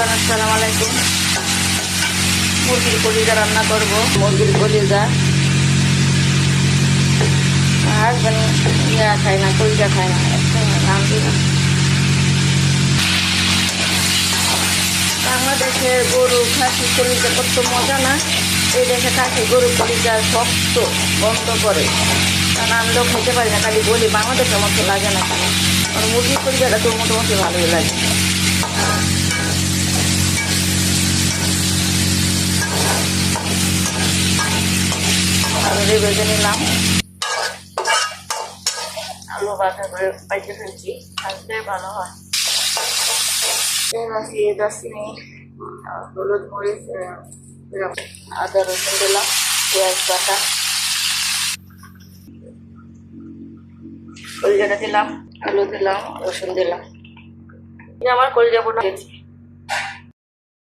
আসসালামু আলাইকুম। মুরগির কলিজা রান্না করব। মুরগির কলিজা হাজবেন্ড খায় না, কলিজা খায় না, নাম দিলাম। বাংলাদেশের গরু খাসি কলিজা কত মজা না। এই দেশে খাসি গরু কলিজা শক্ত বন্ধ করে, কারণ আমরাও খেতে পারি না, খালি বলি বাংলাদেশের মতো লাগে না। আর মুরগির কলিজাটা তো মোটামুটি ভালোই লাগে। আলু বেজে নিলাম, আলু বাটা করে পাইতে ফেলছি, আসলে ভালো হয়। দারচিনি, হলুদ, মরিচ, আদা রসুন দিলাম, পেঁয়াজ বাটা, কলিজাটা দিলাম, আলু দিলাম, রসুন দিলাম। আমার কলিজা বোনা দিয়েছি।